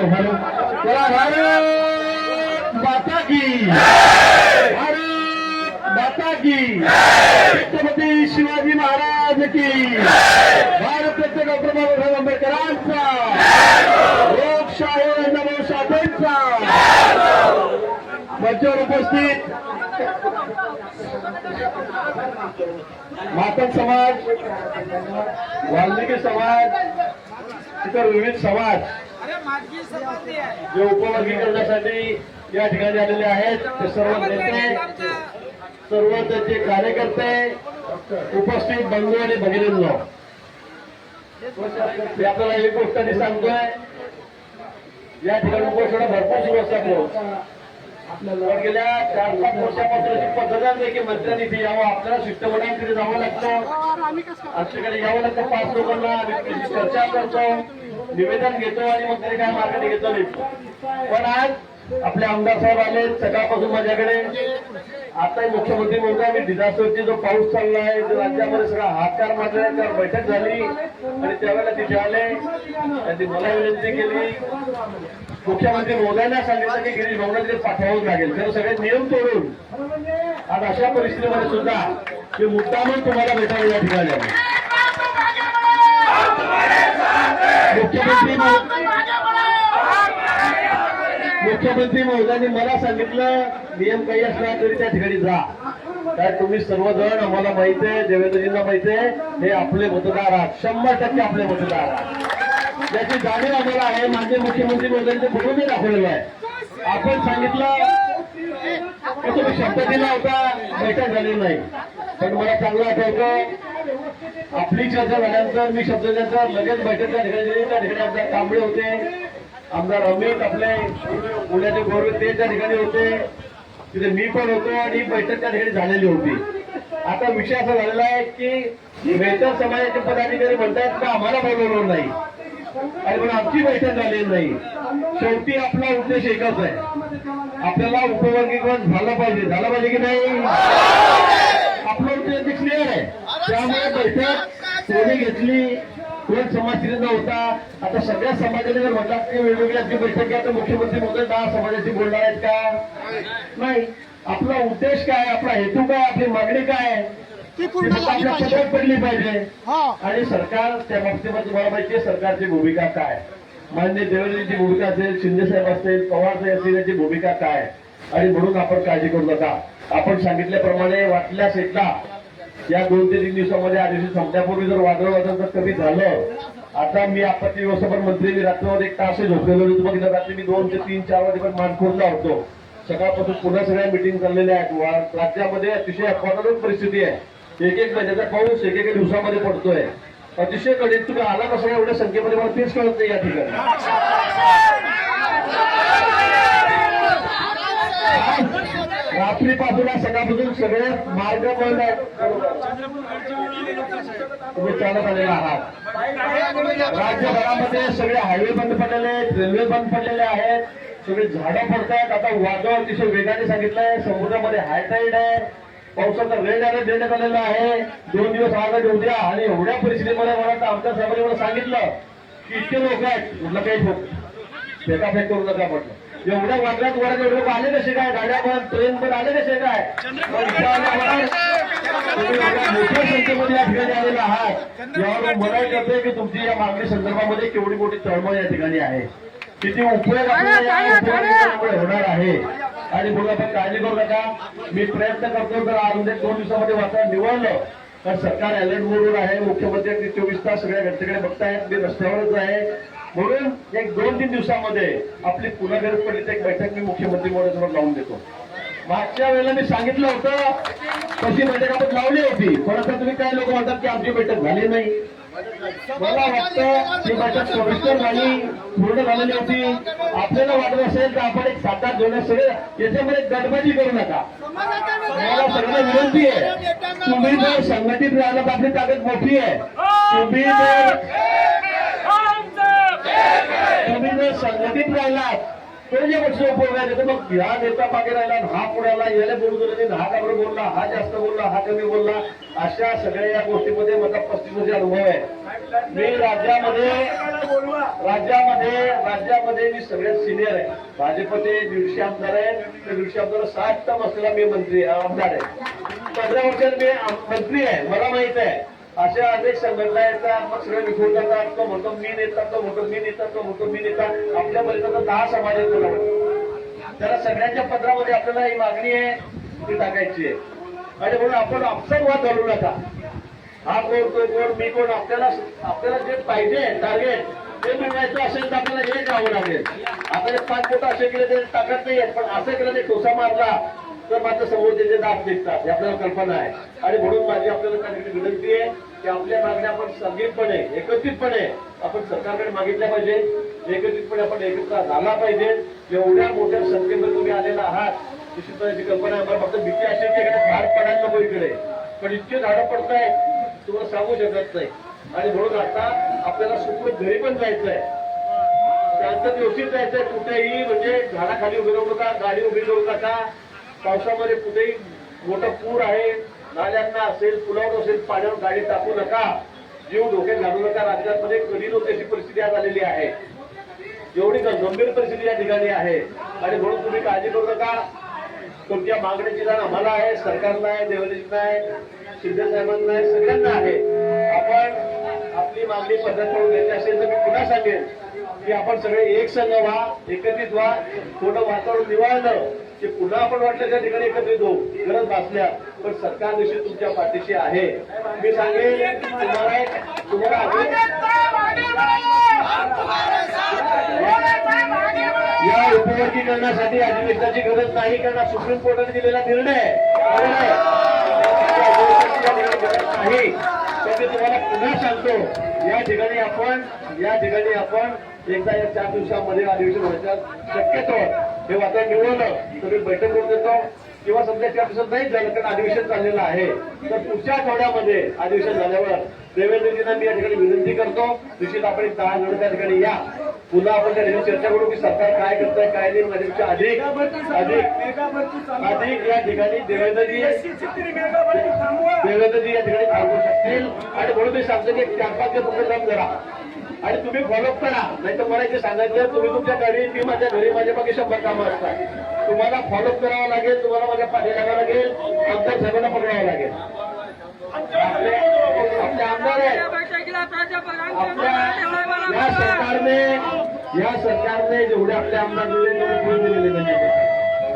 Hello चला भारत माता की भारत माता की छत्रपती शिवाजी महाराज की भारतरत्न डॉक्टर बाबासाहेब आंबेडकरांचा लोकशाही अण्णाभाऊ साठेंचा मंचावर उपस्थित मातक समाज वाल्मिकी समाज इतर विविध समाज जे उपवर्गीकरणासाठी या ठिकाणी आलेले आहेत ते सर्व नेते सर्व त्याचे कार्यकर्ते उपस्थित बंधू आणि भगिनींनो मी आपल्याला एक गोष्ट आधी सांगतोय या ठिकाणी उपोषण भरपूर सुरू असतात आपल्याला गेल्या 4-5 वर्षापासून पद्धत आहे की मंत्र्यांनी इथे यावं आपल्याला शिष्टमंडळाने तिथे जावं लागतं आमच्याकडे यावं लागतं 5 लोकांना चर्चा करतो निवेदन घेतो आणि मग तरी काय मार्गाने घेतो नाही पण आज आपले आमदार साहेब आले सकाळपासून माझ्याकडे आता मुख्यमंत्री महोदय मी डिझास्टरची जो पाऊस चालला आहे राज्यामध्ये सगळा हातकार मारला त्यावर बैठक झाली आणि त्यावेळेला तिथे आले त्यांनी मला विनंती केली मुख्यमंत्री महोदयांना सांगितलं की गिरीश भाऊंना तिथे पाठवावंच लागेल तर सगळे नियम तोडून आज अशा परिस्थितीमध्ये सुद्धा मी मुद्दामून तुम्हाला भेटायला या ठिकाणी मुख्यमंत्री महोदयांनी मला सांगितलं नियम काही असला तरी त्या ठिकाणी जा कारण तुम्ही सर्वजण आम्हाला माहिती आहे देवेंद्रजींना माहिती आहे हे आपले मतदार आहात 100% आपले मतदार आहात त्याची जाणीव आम्हाला आहे माननीय मुख्यमंत्री महोदयांचे फोटो मी दाखवलेला आहे आपण सांगितलं की तुम्ही शब्द दिला होता बैठक झाली नाही पण मला चांगलं आठवतं आपली चर्चा झाल्यानंतर मी शब्द दिल्यानंतर लगेच बैठक त्या ठिकाणी आमदार कांबळे होते आमदार अमित आपले पुण्याचे गौरव ते त्या ठिकाणी होते तिथे मी पण होतो आणि बैठक त्या ठिकाणी झालेली होती आता विषय असा झालेला आहे की मेहतर समाजाचे पदाधिकारी म्हणतात का आम्हाला बोलवलं नाही आणि पण आमची बैठक झालेली नाही शेवटी आपला उद्देश एकच आहे आपल्याला उपवर्गीकरण झालं पाहिजे की नाही आपला उद्देश क्लिअर आहे त्यामुळे बैठक कोणी घेतली कोण समाज तिथे नव्हता आता सगळ्या समाजाने जर म्हणतात की वेगवेगळी आपली बैठक घ्या तर मुख्यमंत्री महोदय 10 समाजाची बोलणार आहेत का नाही आपला उद्देश काय आपला हेतू काय आपली मागणी काय आपल्या पदरात पडली पाहिजे आणि सरकार त्या बाबतीमध्ये तुम्हाला माहिती आहे सरकारची भूमिका काय माननीय देवेंद्रजींची भूमिका असेल शिंदे साहेब असतील पवार साहेब असतील याची भूमिका काय आणि म्हणून आपण काळजी करू नका आपण सांगितल्याप्रमाणे वाटल्यास एकदा या 2 ते 3 दिवसामध्ये अधिवेशन संपण्यापूर्वी जर वादळ जर कमी झालं आता मी आपत्ती व्यवस्थापन मंत्री मी रात्रभर 1 तास झोपलेलो होतो बघितलं रात्री मी 2 ते 3 4 वाजेपर्यंत मानखोरला होतो सकाळपासून पुन्हा सगळ्या मिटिंग चाललेल्या आहेत राज्यामध्ये अतिशय अपवादात्मक परिस्थिती आहे एक महिन्याचा पाऊस एकेका दिवसामध्ये पडतोय अतिशय कठीण तुम्ही आला कसं एवढ्या संख्येमध्ये मला तेच कळत नाही या ठिकाणी रात्रीपासून सकाळपासून सगळे मार्ग बंद आहेत तुम्ही चालत आलेले आहात राज्यभरामध्ये सगळे हायवे बंद पडलेले आहेत रेल्वे बंद पडलेले आहेत सगळे झाडं पडतात आता वादळ अतिशय वेगाने सांगितलंय समुद्रामध्ये हायटाईड आहे पावसाचा रेड अलर्ट देण्यात आलेला आहे 2 दिवस आज उद्या आणि एवढ्या परिस्थितीमध्ये मला आमच्या साहेबांनी मला सांगितलं की इतके लोक आहेत म्हटलं काही फेकाफेक करू नका म्हटलं एवढ्या वादळात वरात एवढे लोक आले कसे काय गाड्या पण ट्रेन पण आले कसे काय मोठ्या संख्येमध्ये या ठिकाणी आलेले आहात यावर म्हणायला करते की तुमची या मागणी संदर्भामध्ये केवढी मोठी तळमळ या ठिकाणी आहे किती उपयोग आपल्याला होणार आहे आणि म्हणून आपण काळजी करू नका मी प्रयत्न करतो तर आज 2 दिवसामध्ये वातावरण निवडलं तर सरकार अलर्ट मोडवर आहे मुख्यमंत्री 24 तास सगळ्या घटनेकडे बघतायत मी रस्त्यावरच आहे म्हणून 1-2-3 दिवसामध्ये आपली पुन्हा गरज पडली तर एक बैठक मी मुख्यमंत्री महोदयांसमोर लावून देतो मागच्या वेळेला मी सांगितलं होतं तशी बैठक आपण लावली होती पण आता तुम्ही काय लोक म्हणतात की आमची बैठक झाली नाही मला वाटतं ती बैठक सविस्तर झाली पूर्ण झालेली होती आपल्याला वाटत असेल तर आपण एक 7-8 जण सगळे याच्यामध्ये गडबडी करू नका मला सगळ्यांना विनंती आहे तुम्ही जर संघटित राहिला तर आपली ताकद मोठी आहे तुम्ही जर संघटित राहिलात तो जे गोष्टी उपयोग आहे तर मग या नेता मागे राहिला, हा पुढे आला, याला बोलू दिलं नाही, हा का बरं बोलला, हा जास्त बोलला, हा कमी बोलला, अशा सगळ्या या गोष्टीमध्ये माझा 35 वर्ष अनुभव आहे. मी राज्यामध्ये मी सगळ्यात सिनियर आहे. भाजपचे 150 आमदार आहेत, त्या 150 आमदार 60 असलेला मी मंत्री आमदार आहे. 15 वर्षात मी मंत्री आहे. मला माहित आहे अशा अनेक संघटना येतात, मग सगळे विखून जातात. तो म्हणतो मी नेता, तो म्हणतो मी नेता, तो म्हणतो मी नेता. आपल्यापर्यंत 10 समाज आहेत बोला. त्याला सगळ्यांच्या पत्रामध्ये आपल्याला ही मागणी आहे ती टाकायची आहे. आणि म्हणून आपण आपसात वाद घालू नका. हा कोण तो कोण मी कोण. आपल्याला जे पाहिजे टार्गेट ते मिळवायचं असेल तर आपल्याला हे जावं लागेल. आता 5 फोटो असे केले ते टाकत नाहीये, पण असं केलं ते ठोसा मारला तर मात्र समोर त्याचे दात निघतात, याला कल्पना आहे. आणि म्हणून माझी आपल्याला काही विनंती आहे की आपल्या मागण्या आपण संगीतपणे एकत्रितपणे आपण सरकारकडे मागितल्या पाहिजे. एकत्रितपणे आपण एकत्र झाला पाहिजे. एवढ्या मोठ्या संख्येमध्ये तुम्ही आलेला आहात, निश्चितपणे कल्पना आहे. फक्त भीती अशी की झाड पडायला नको इकडे, पण इतके झाडं पडत आहेत तुम्हाला सांगू शकत नाही. आणि म्हणून आता आपल्याला सुखरूप घरी पण जायचं आहे, शांत व्यवस्थित जायचंय. कुठेही म्हणजे झाडाखाली उभे राहू नका, गाडी उभी राहू नका. पावसामध्ये कुठेही मोठा पूर आहे, नाल्यांना असेल, पुलावर असेल, पाण्यावर गाडी टाकू नका, जीव धोक्यात घालू नका. राज्यामध्ये कधी नव्हती अशी परिस्थिती आज आलेली आहे. एवढी गंभीर परिस्थिती या ठिकाणी आहे. आणि म्हणून तुम्ही काळजी करू नका. तुमच्या मागण्याची जाण आम्हाला आहे, सरकारला आहे, देवेंद्रजींना आहे, शिंदे साहेबांना आहे, सगळ्यांना आहे. आपण आपली मागणी पद्धत करून घ्यायची असेल तर मी पुन्हा सांगेन की आपण सगळे एक संघ व्हा, एकत्रित व्हा. थोडं वातावरण निवळलं की पुन्हा आपण वाटलं त्या ठिकाणी एकत्रित होऊ, गरज भासल्या. पण सरकार निश्चित तुमच्या पाठीशी आहे. मी सांगेन तुम्हाला या उपवर्गीकरणासाठी अधिवेशनाची गरज नाही, कारण सुप्रीम कोर्टाने दिलेला निर्णय नाही. तर मी तुम्हाला पुन्हा सांगतो, या ठिकाणी आपण एकदा या 4 दिवसांमध्ये अधिवेशन होण्याच्या शक्यतो हे वातावरण निवडलं तर मी बैठक करून देतो. किंवा समजा 4 दिवसात नाही झालं कारण अधिवेशन चाललेलं आहे तर पुढच्या आठवड्यामध्ये अधिवेशन झाल्यावर देवेंद्रजींना मी या ठिकाणी विनंती करतो, निश्चित आपण 10 जण त्या ठिकाणी या. पुन्हा आपण त्या ठिकाणी चर्चा करू की सरकार काय करतंय काय नाही. माझ्यापेक्षा अधिक या ठिकाणी देवेंद्रजी या ठिकाणी थांबू शकतील. आणि म्हणून मी सांगतो की 4-5 दिवस प्रोग्राम करा आणि तुम्ही फॉलोअप करा. नाही तर मला इथे सांगायचं तुम्ही तुमच्या घरी, मी माझ्या घरी, माझ्या मागे 100 कामं असतात. तुम्हाला फॉलोअप करावं लागेल, तुम्हाला माझ्या पाठी लागावं लागेल, आमच्या साहेबांना पकडावं लागेल. आपले आमदार आहेत. या सरकारने जेवढे आपले आमदार दिले तेवढे पुढे दिलेले नाही,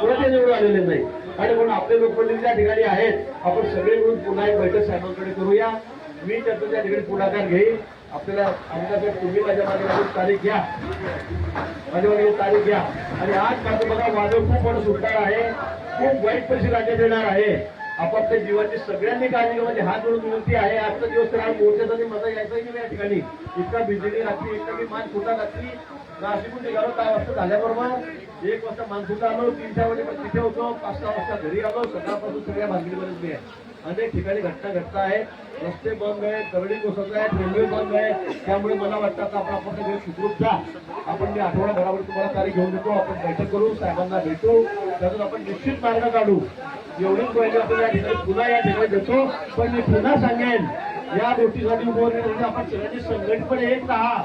पुढे ते निवडून आलेले नाही. आणि म्हणून आपले लोकप्रतिनिधी त्या ठिकाणी आहेत. आपण सगळे मिळून पुन्हा एक बैठक साहेबांकडे करूया. मी त्याचं त्या ठिकाणी पुढाकार घेईन. आपल्याला आमच्याकडे तुम्ही माझ्या मागे तारीख घ्या, माझ्या मागे तारीख घ्या. आणि आज मात्र बघा वादळ खूप मोठं सुटणार आहे, खूप वाईट परिस्थिती राज्यात येणार आहे. आपापल्या जीवाची सगळ्यांनी काळजी घ्या. म्हणजे हात जोडून विनंती आहे. आजचा दिवस तर मोर्चाचा माझा यायचाही नाही या ठिकाणी. इतका बिजली रात्री, इतका मी मान फुटा रात्री नाशिकून निघालो. 10 वाजता झाल्याबरोबर 1 वाजता मानसूनला आलो, 3-4 वाजेपर्यंत तिथे होतो, 5-6 वाजता घरी आलो. सकाळपासून सगळ्या भानगडीमध्ये मी आहे. अनेक ठिकाणी घटना घडत आहेत, रस्ते बंद आहेत, दरडी कोसळत आहेत, रेल्वे बंद आहे. त्यामुळे मला वाटतं आता आपण सगळे सुखरूप जा. आपण मी आठवडाभरावर तुम्हाला तारीख घेऊन देतो. आपण बैठक करू, साहेबांना भेटू, त्यातून आपण निश्चित मार्ग काढू. एवढीच पाहिजे आपण या ठिकाणी पुन्हा या ठिकाणी देतो. पण मी पुन्हा सांगेन या गोष्टीसाठी उभं आपण सगळ्यांनी संघटितपणे एक राहा.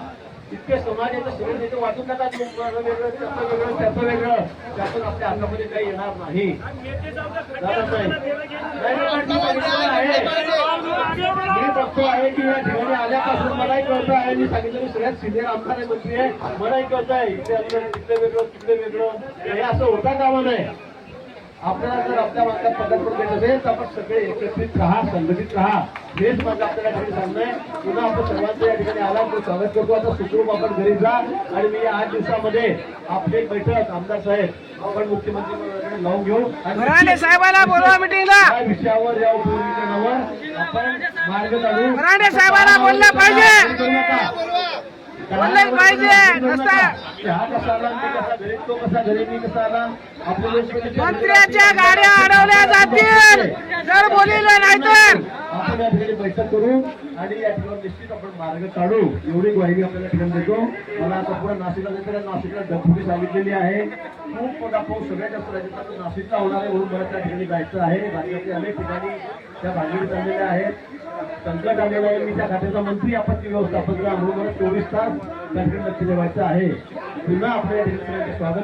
इतके समाज येतं, सगळे नेते वाटून जातात, वेगळं त्याचं वेगळं, त्यातून आपल्या हातामध्ये काही येणार नाही. मी बघतो आहे की या ठिकाणी आल्यापासून मलाही कळतं आहे. मी सांगितलं मी सगळ्यात सिनियर आमदार आहे, मंत्री आहे, मलाही कळत आहे इथे तिकडे वेगळं तिकडे वेगळं हे असं होता कामा नये. आपल्याला जर आपल्या मागच्या पद्धत करून देत असेल तर आपण सगळे एकत्रित राहा, संघटित राहा. हेच माझं आपल्याला ठिकाणी सांगणं आहे. पुन्हा आपण सर्वांचं या ठिकाणी आला तो स्वागत करतो. आता सुखरूप आपण घरी जा. आणि मी या 8 दिवसामध्ये आपली एक बैठक आमदार साहेब आपण मुख्यमंत्री लावून घेऊ आणि साहेबांना बोलवा मिटिंगला. या विषयावर या उपयोजनावर आपण मार्ग काढू. मराठे साहेबांना बोललं पाहिजे, बोललं पाहिजे. हा कसा आला, कसा घरी, तो कसा घरी, मी कसा आला. मंत्र्याच्या गाड्या अडवल्या जातील जर बोलिलं नाही तर. आपण या ठिकाणी बैठक करू आणि या ठिकाणी निश्चित आपण मार्ग काढू एवढी ग्वाही आपल्याला ठिकाण देतो. मला आता पुढे नाशिकला जायचं, नाशिकला ढगफुटी सांगितलेली आहे. खूप मोठा पाऊस सगळ्यात जास्त राज्यात नाशिकला होणार आहे म्हणून मला त्या ठिकाणी जायचं आहे. राज्यातल्या अनेक ठिकाणी त्या भागीदारी चाललेल्या आहेत. संकट आलेलं आहे. मी त्या खात्याचा मंत्री आपत्ती व्यवस्थापन म्हणून मला 24 तास त्या ठिकाणी लक्ष ठेवायचं आहे. पुन्हा आपल्या या ठिकाणी स्वागत.